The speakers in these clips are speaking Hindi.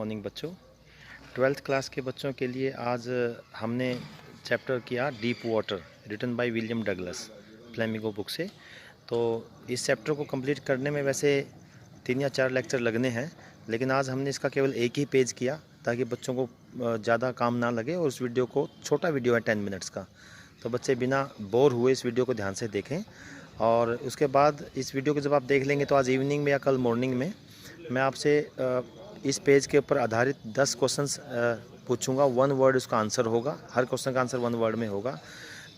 मॉर्निंग बच्चों। 12th क्लास के बच्चों के लिए आज हमने चैप्टर किया deep water, written by William Douglas, flamingo book से। तो इस चैप्टर को कंप्लीट करने में वैसे 3 या 4 लेक्चर लगने हैं, लेकिन आज हमने इसका केवल एक ही पेज किया ताकि बच्चों को ज़्यादा काम ना लगे। और उस वीडियो को, छोटा वीडियो है 10 मिनट्स का, तो बच्चे बिना बोर हुए इस वीडियो को ध्यान से देखें। और उसके बाद इस वीडियो को जब आप देख लेंगे तो आज इवनिंग में या कल मॉर्निंग में मैं आपसे इस पेज के ऊपर आधारित 10 क्वेश्चंस पूछूंगा। 1 वर्ड उसका आंसर होगा, हर क्वेश्चन का आंसर 1 वर्ड में होगा।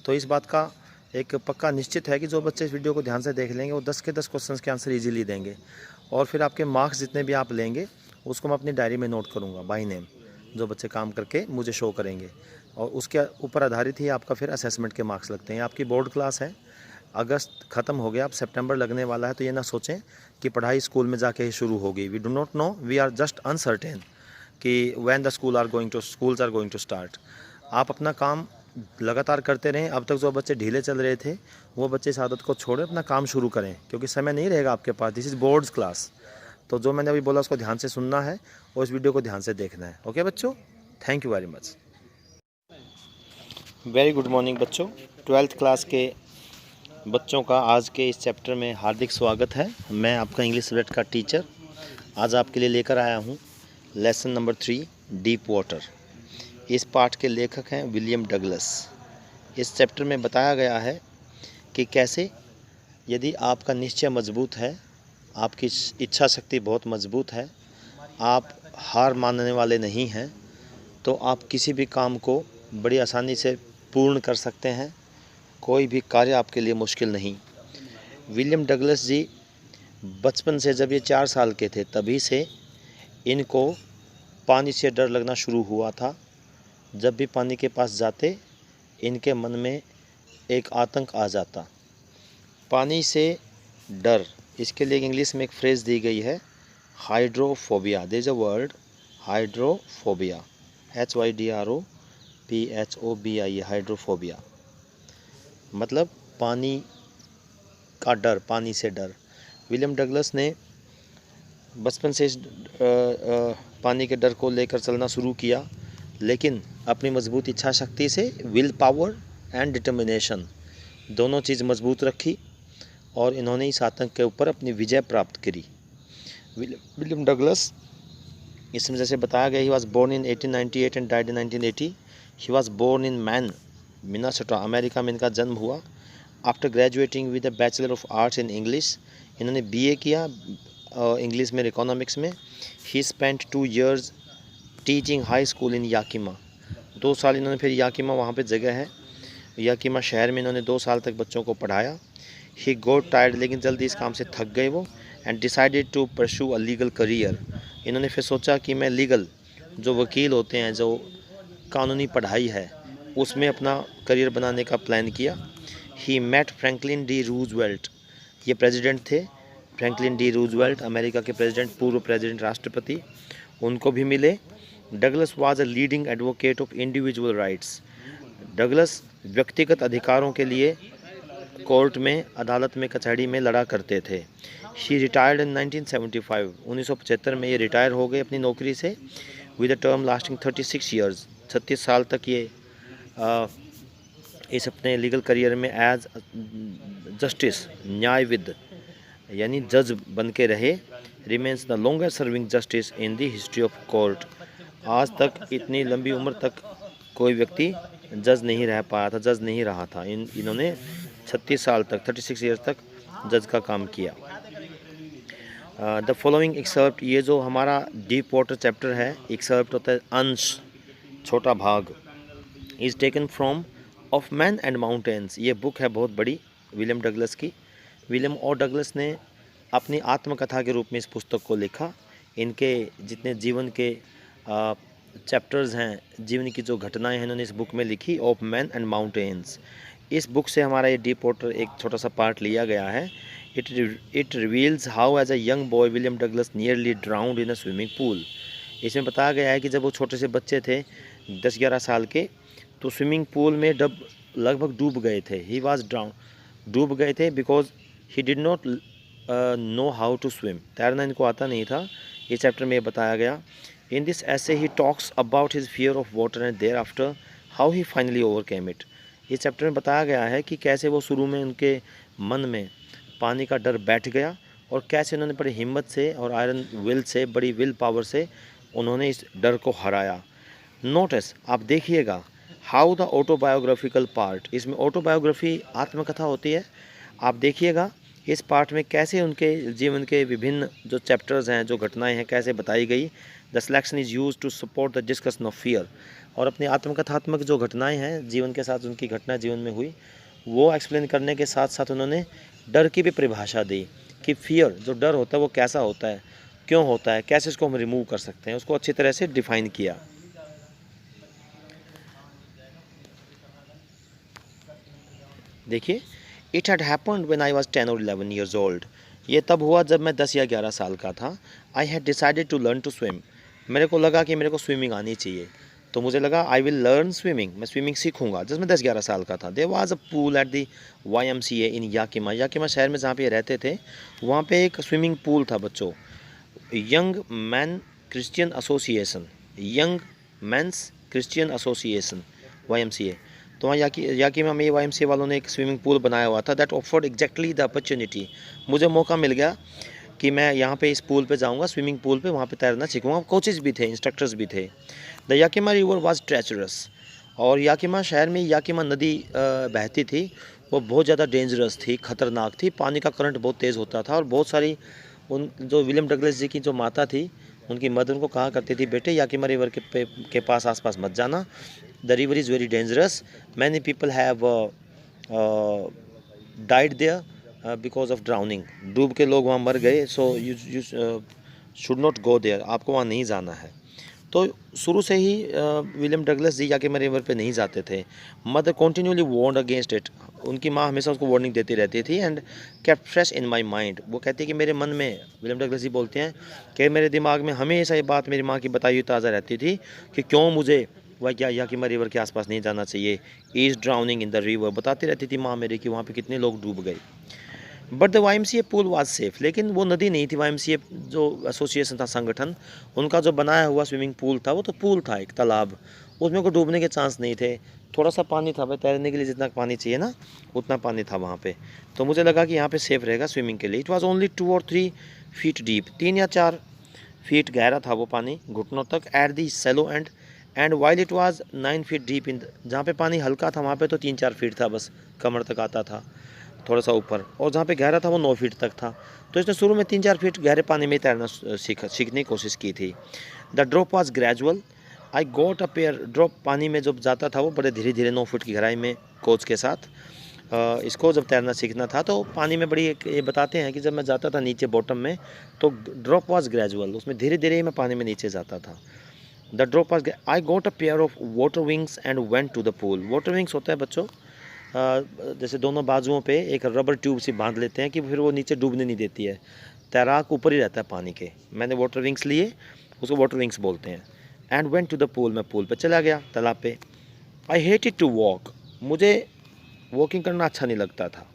तो इस बात का एक पक्का निश्चित है कि जो बच्चे इस वीडियो को ध्यान से देख लेंगे वो 10 के 10 क्वेश्चंस के आंसर इजीली देंगे। और फिर आपके मार्क्स जितने भी आप लेंगे उसको मैं अपनी डायरी में नोट करूँगा बाय नेम, जो बच्चे काम करके मुझे शो करेंगे, और उसके ऊपर आधारित ही आपका फिर असेसमेंट के मार्क्स लगते हैं। आपकी बोर्ड क्लास है, अगस्त ख़त्म हो गया, अब सितंबर लगने वाला है। तो ये ना सोचें कि पढ़ाई स्कूल में जाके ही शुरू होगी। We do not know, we are just uncertain कि when the schools are going to start. आप अपना काम लगातार करते रहें। अब तक जो बच्चे ढीले चल रहे थे वो बच्चे इस आदत को छोड़ें, अपना काम शुरू करें, क्योंकि समय नहीं रहेगा आपके पास। This is boards class. तो जो मैंने अभी बोला उसको ध्यान से सुनना है और इस वीडियो को ध्यान से देखना है। ओके बच्चों, thank you very much. Very good morning बच्चों। 12th क्लास के बच्चों का आज के इस चैप्टर में हार्दिक स्वागत है। मैं आपका इंग्लिश सब्जेक्ट का टीचर आज आपके लिए लेकर आया हूँ लेसन नंबर 3, डीप वाटर। इस पाठ के लेखक हैं विलियम डगलस। इस चैप्टर में बताया गया है कि कैसे यदि आपका निश्चय मजबूत है, आपकी इच्छा शक्ति बहुत मजबूत है, आप हार मानने वाले नहीं हैं, तो आप किसी भी काम को बड़ी आसानी से पूर्ण कर सकते हैं। कोई भी कार्य आपके लिए मुश्किल नहीं। विलियम डगलस जी बचपन से, जब ये 4 साल के थे तभी से इनको पानी से डर लगना शुरू हुआ था। जब भी पानी के पास जाते इनके मन में एक आतंक आ जाता। पानी से डर, इसके लिए इंग्लिश में एक फ्रेज़ दी गई है, hydrophobia. There is a word hydrophobia, HYDROPHOBIA, hydrophobia मतलब पानी का डर, पानी से डर। विलियम डगलस ने बचपन से पानी के डर को लेकर चलना शुरू किया, लेकिन अपनी मजबूत इच्छा शक्ति से, विल पावर एंड डिटर्मिनेशन, दोनों चीज़ मजबूत रखी और इन्होंने इस आतंक के ऊपर अपनी विजय प्राप्त करी। विलियम डगलस, इसमें जैसे बताया गया, he was born in 1898 and died in 1980। He was born in Maine, Minnesota, America में इनका जन्म हुआ। After graduating with a bachelor of arts in English, इन्होंने BA किया इंग्लिश में, इकोनॉमिक्स में। He spent 2 years teaching high school in Yakima. 2 साल इन्होंने फिर याकिमा, वहाँ पे जगह है याकिमा शहर में, इन्होंने 2 साल तक बच्चों को पढ़ाया। ही गोट टायर्ड, लेकिन जल्दी इस काम से थक गए वो। And decided to pursue a legal career, इन्होंने फिर सोचा कि मैं लीगल, जो वकील होते हैं, जो कानूनी पढ़ाई है, उसमें अपना करियर बनाने का प्लान किया। He met Franklin D Roosevelt, ये प्रेसिडेंट थे, फ्रैंकलिन डी रूजवेल्ट, अमेरिका के प्रेसिडेंट, पूर्व प्रेसिडेंट, राष्ट्रपति, उनको भी मिले। Douglas was a leading advocate of individual rights, Douglas व्यक्तिगत अधिकारों के लिए कोर्ट में, अदालत में, कचहरी में लड़ा करते थे। शी रिटायर्ड इन 1975, 1975 में ये रिटायर हो गए अपनी नौकरी से। With a term lasting 36 years, 36 साल तक ये इस अपने लीगल करियर में एज जस्टिस, न्यायविद यानी जज बन के रहे। Remains the longest serving justice in the history of court, आज तक इतनी लंबी उम्र तक कोई व्यक्ति जज नहीं रह पाया था, जज नहीं रहा था। इन्होंने 36 साल तक, 36 ईयर्स तक जज का काम किया। द फॉलोइंग एक्सर्प्ट, ये जो हमारा डीप वाटर चैप्टर है, एक्सर्प्ट होता है अंश, छोटा भाग, is taken from of man and mountains. ये बुक है बहुत बड़ी विलियम डगलस की। विलियम और डगलस ने अपनी आत्मकथा के रूप में इस पुस्तक को लिखा। इनके जितने जीवन के चैप्टर्स हैं, जीवन की जो घटनाएं हैं, इन्होंने इस बुक में लिखी, ऑफ मैन एंड माउंटेन्स। इस बुक से हमारा ये डीप वाटर एक छोटा सा पार्ट लिया गया है। It reveals how as a young boy William Douglas nearly drowned in a swimming pool. इसमें बताया गया है कि जब वो छोटे से बच्चे थे, 10-11 साल के, तो स्विमिंग पूल में लगभग डूब गए थे। ही वाज ड्राउन, डूब गए थे, because he did not know how to swim, तैरना इनको आता नहीं था। इस चैप्टर में ये बताया गया In this essay, he talks about his fear of water and thereafter how he finally overcame it. इस चैप्टर में बताया गया है कि कैसे वो शुरू में उनके मन में पानी का डर बैठ गया और कैसे उन्होंने बड़ी हिम्मत से और आयरन विल से, बड़ी विल पावर से उन्होंने इस डर को हराया। नोटिस, आप देखिएगा, हाउ द ऑटोबायोग्राफिकल पार्ट, इसमें ऑटोबायोग्राफी आत्मकथा होती है। आप देखिएगा इस पार्ट में कैसे उनके जीवन के विभिन्न जो चैप्टर्स हैं, जो घटनाएं हैं, कैसे बताई गई। The selection is used to support the discussion of fear, और अपनी आत्मकथात्मक जो घटनाएं हैं जीवन के साथ, उनकी घटना जीवन में हुई, वो एक्सप्लेन करने के साथ साथ उन्होंने डर की भी परिभाषा दी कि फियर, जो डर होता है, वो कैसा होता है, क्यों होता है, कैसे इसको हम रिमूव कर सकते हैं, उसको अच्छी तरह से डिफाइन किया। देखिए, it had happened when I was 10 और 11 ईयर्स ओल्ड, ये तब हुआ जब मैं 10 या 11 साल का था। I had decided to learn to swim, मेरे को लगा कि मेरे को स्विमिंग आनी चाहिए, तो मुझे लगा आई विल लर्न स्विमिंग, मैं स्विमिंग सीखूंगा। जब मैं 10-11 साल का था, there was a pool at the YMCA in Yakima, Yakima शहर में जहाँ पे रहते थे, वहाँ पे एक स्विमिंग पूल था बच्चों। Young man Christian association, young men's Christian association, YMCA। तो वहाँ याकिमा में YMCA वालों ने एक स्विमिंग पूल बनाया हुआ था। That offered exactly the opportunity, मुझे मौका मिल गया कि मैं यहाँ पे इस पूल पे जाऊँगा, स्विमिंग पूल पे, वहाँ पे तैरना सीखूँगा। कोचेज़ भी थे, इंस्ट्रक्टर्स भी थे। The Yakima river was treacherous, और याकिमा शहर में याकिमा नदी बहती थी, वो बहुत ज़्यादा डेंजरस थी, ख़तरनाक थी। पानी का करंट बहुत तेज़ होता था, और बहुत सारी उन जो विलियम डगलस जी की जो माता थी, उनकी मदर उनको कहा करती थी, बेटे याकिमा रिवर के पास आसपास मत जाना, the river is very dangerous, many people have died there because of drowning, डूब के लोग वहाँ मर गए, so you should not go there, आपको वहाँ नहीं जाना है। तो शुरू से ही William Douglas ji Yakima river पे नहीं जाते थे। Mother continuously warned against it, उनकी माँ हमेशा उसको वार्निंग देती रहती थी। And kept fresh in my mind, वो कहती है कि मेरे मन में, विलियम डगलस जी बोलते हैं कि मेरे दिमाग में हमेशा ये बात मेरी माँ की बताई हुई ताज़ा रहती थी कि क्यों मुझे वह याकिमा रिवर के आसपास नहीं जाना चाहिए। Is drowning in the river, बताती रहती थी माँ मेरी कि वहाँ पे कितने लोग डूब गए। But the YMCA pool was safe, लेकिन वो नदी नहीं थी। YMCA जो एसोसिएशन था, संगठन, उनका जो बनाया हुआ स्विमिंग पूल था, वो तो पूल था, एक तालाब, उसमें कोई डूबने के चांस नहीं थे। थोड़ा सा पानी था, भाई तैरने के लिए जितना पानी चाहिए ना, उतना पानी था वहाँ पे। तो मुझे लगा कि यहाँ पे सेफ रहेगा स्विमिंग के लिए। इट वॉज ओनली 2 और 3 फीट डीप, 3 या 4 फीट गहरा था वो पानी, घुटनों तक, at the shallow end while it was 9 feet deep in, जहाँ पे पानी हल्का था वहाँ पे तो 3-4 फीट था, बस कमर तक आता था, थोड़ा सा ऊपर, और जहाँ पे गहरा था वो 9 फीट तक था। तो इसने शुरू में 3-4 फीट गहरे पानी में तैरना सीखने की कोशिश की थी। The drop was gradual, I got a pair, drop पानी में जब जाता था वो बड़े धीरे धीरे 9 फीट की गहराई में कोच के साथ। इसको जब तैरना सीखना था तो पानी में बड़ी ये बताते हैं कि जब मैं जाता था नीचे बॉटम में, तो ड्रॉप वाज ग्रेजुअल, उसमें धीरे धीरे ही मैं पानी में नीचे जाता था। The drop was, I got a pair of water wings and went to the pool. Water wings होता है बच्चों, जैसे दोनों बाजुओं पे एक रबर ट्यूब से बांध लेते हैं कि फिर वो नीचे डूबने नहीं देती है, तैराक ऊपर ही रहता है पानी के। मैंने वाटर विंग्स लिए, उसको वाटर विंग्स बोलते हैं। And went to the pool, मैं पूल पे चला गया, तालाब पे। आई हेटेड टू वॉक, मुझे वॉकिंग करना अच्छा नहीं लगता था।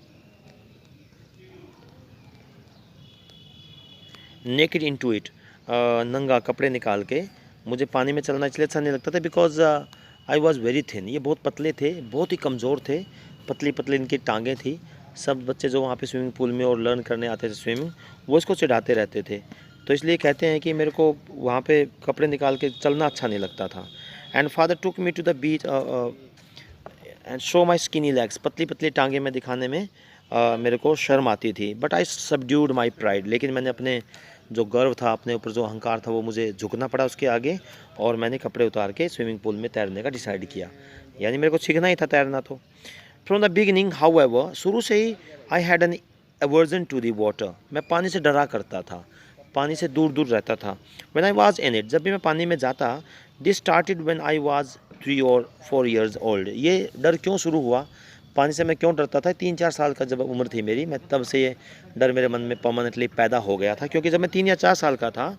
नेकेड इन टू इट, नंगा कपड़े निकाल के मुझे पानी में चलना इसलिए अच्छा नहीं लगता था, because I was very thin, ये बहुत पतले थे, बहुत ही कमज़ोर थे, पतली पतली इनकी टांगें थी। सब बच्चे जो वहाँ पे स्विमिंग पूल में और लर्न करने आते थे स्विमिंग, वो इसको चिढ़ाते रहते थे। तो इसलिए कहते हैं कि मेरे को वहाँ पे कपड़े निकाल के चलना अच्छा नहीं लगता था। And father took me to the beach and show my skinny legs, पतली पतली टांगें में दिखाने में मेरे को शर्म आती थी। But I subdued my pride, लेकिन मैंने अपने जो गर्व था, अपने ऊपर जो अहंकार था, वो मुझे झुकना पड़ा उसके आगे, और मैंने कपड़े उतार के स्विमिंग पूल में तैरने का डिसाइड किया। यानी मेरे को सीखना ही था तैरना। तो from the beginning however, शुरू से ही I had an aversion to the water, मैं पानी से डरा करता था, पानी से दूर दूर रहता था। When I was in it, जब भी मैं पानी में जाता, this started when I was 3 और 4 ईयर्स ओल्ड। ये डर क्यों शुरू हुआ, पानी से मैं क्यों डरता था, 3-4 साल का जब उम्र थी मेरी, मैं तब से ये डर मेरे मन में परमानेंटली पैदा हो गया था। क्योंकि जब मैं 3 या 4 साल का था,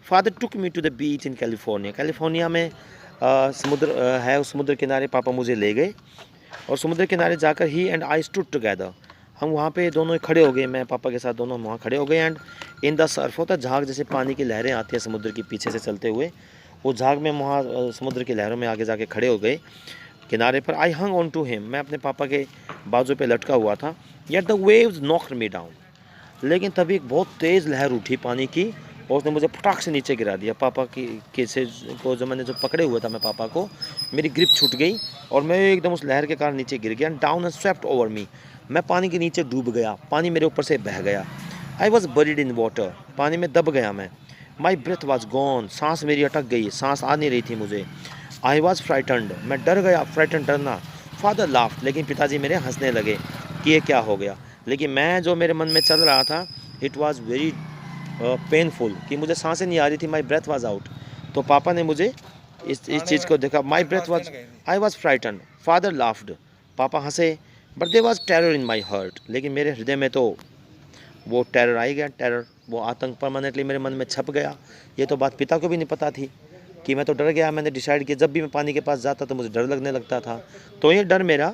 father took me to the beach in California, California में समुद्र है, उस समुद्र किनारे पापा मुझे ले गए, और समुद्र किनारे जाकर ही एंड आई स्टूड टुगेदर, हम वहाँ पे दोनों खड़े हो गए, मैं पापा के साथ दोनों वहाँ खड़े हो गए। एंड इन द सर्फ, होता झाग जैसे पानी की लहरें आती हैं समुद्र के पीछे से चलते हुए, उस झाग में वहाँ समुद्र की लहरों में आगे जाके खड़े हो गए किनारे पर। आई हंग ऑन टू हिम, मैं अपने पापा के बाजू पे लटका हुआ था। Yet the waves knocked me down, लेकिन तभी एक बहुत तेज़ लहर उठी पानी की और उसने मुझे फटाक से नीचे गिरा दिया। पापा की से को जो मैंने जो पकड़े हुआ था मैं पापा को, मेरी ग्रिप छूट गई और मैं एकदम उस लहर के कारण नीचे गिर गया। Down and swept over me, मैं पानी के नीचे डूब गया, पानी मेरे ऊपर से बह गया। I was buried in water, पानी में दब गया मैं। माई ब्रेथ वॉज गॉन, सांस मेरी अटक गई, सांस आ नहीं रही थी मुझे। आई वॉज फ्राइटनड, मैं डर गया, फ्राइटन डरना। फादर लाफ्ट, लेकिन पिताजी मेरे हंसने लगे कि ये क्या हो गया। लेकिन मैं जो मेरे मन में चल रहा था, इट वॉज़ वेरी पेनफुल, कि मुझे सांसें नहीं आ रही थी। My breath was out. तो पापा ने मुझे इस चीज़ को देखा। My breath was, I was frighten. Father laughed, पापा हंसे। But there was terror in my heart, लेकिन मेरे हृदय में तो वो टेरर आई गया, टेरर, वो आतंक परमानेंटली मेरे मन में छप गया। ये तो बात पिता को भी नहीं पता थी कि मैं तो डर गया। मैंने डिसाइड किया जब भी मैं पानी के पास जाता तो मुझे डर लगने लगता था। तो ये डर मेरा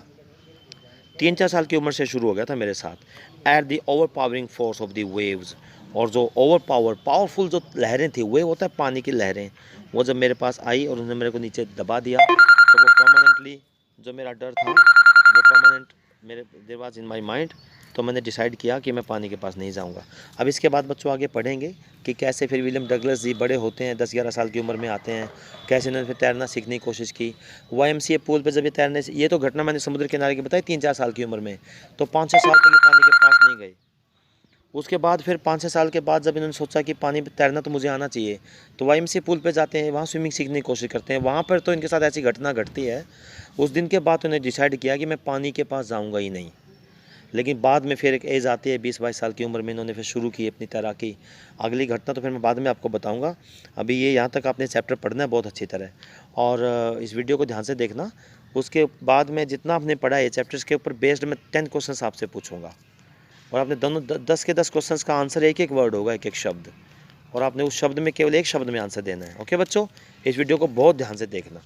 3-4 साल की उम्र से शुरू हो गया था मेरे साथ। At the over powering force of the waves, और जो पावरफुल जो लहरें थी, वेव होता है पानी की लहरें, वो जब मेरे पास आई और उन्होंने मेरे को नीचे दबा दिया, तो वो परमानेंटली जो मेरा डर था वो परमानेंट मेरे there was in my mind. तो मैंने डिसाइड किया कि मैं पानी के पास नहीं जाऊंगा। अब इसके बाद बच्चों आगे पढ़ेंगे कि कैसे फिर विलियम डगलस जी बड़े होते हैं, 10-11 साल की उम्र में आते हैं, कैसे उन्होंने फिर तैरना सीखने की कोशिश की। YMCA पूल पे जब ये तैरने से, ये तो घटना मैंने समुद्र किनारे की बताई 3-4 साल की उम्र में, तो 5-6 साल तक ये पानी के पास नहीं गए। उसके बाद फिर 5-6 साल के बाद जब इन्होंने सोचा कि पानी में तैरना तो मुझे आना चाहिए, तो YMCA पूल पे जाते हैं, वहाँ स्विमिंग सीखने की कोशिश करते हैं। वहाँ पर तो इनके साथ ऐसी घटना घटती है। उस दिन के बाद उन्होंने डिसाइड किया कि मैं पानी के पास जाऊँगा ही नहीं। लेकिन बाद में फिर एक एज आती है 20-22 साल की उम्र में, इन्होंने फिर शुरू की अपनी तैराकी। अगली घटना तो फिर मैं बाद में आपको बताऊंगा। अभी ये यहाँ तक आपने चैप्टर पढ़ना है बहुत अच्छी तरह, और इस वीडियो को ध्यान से देखना। उसके बाद में जितना आपने पढ़ा है चैप्टर्स के ऊपर बेस्ड मैं 10 क्वेश्चन आपसे पूछूंगा, और आपने दोनों 10 के 10 क्वेश्चन का आंसर एक एक वर्ड होगा, एक एक शब्द, और आपने उस शब्द में केवल एक शब्द में आंसर देना है। ओके बच्चों, इस वीडियो को बहुत ध्यान से देखना।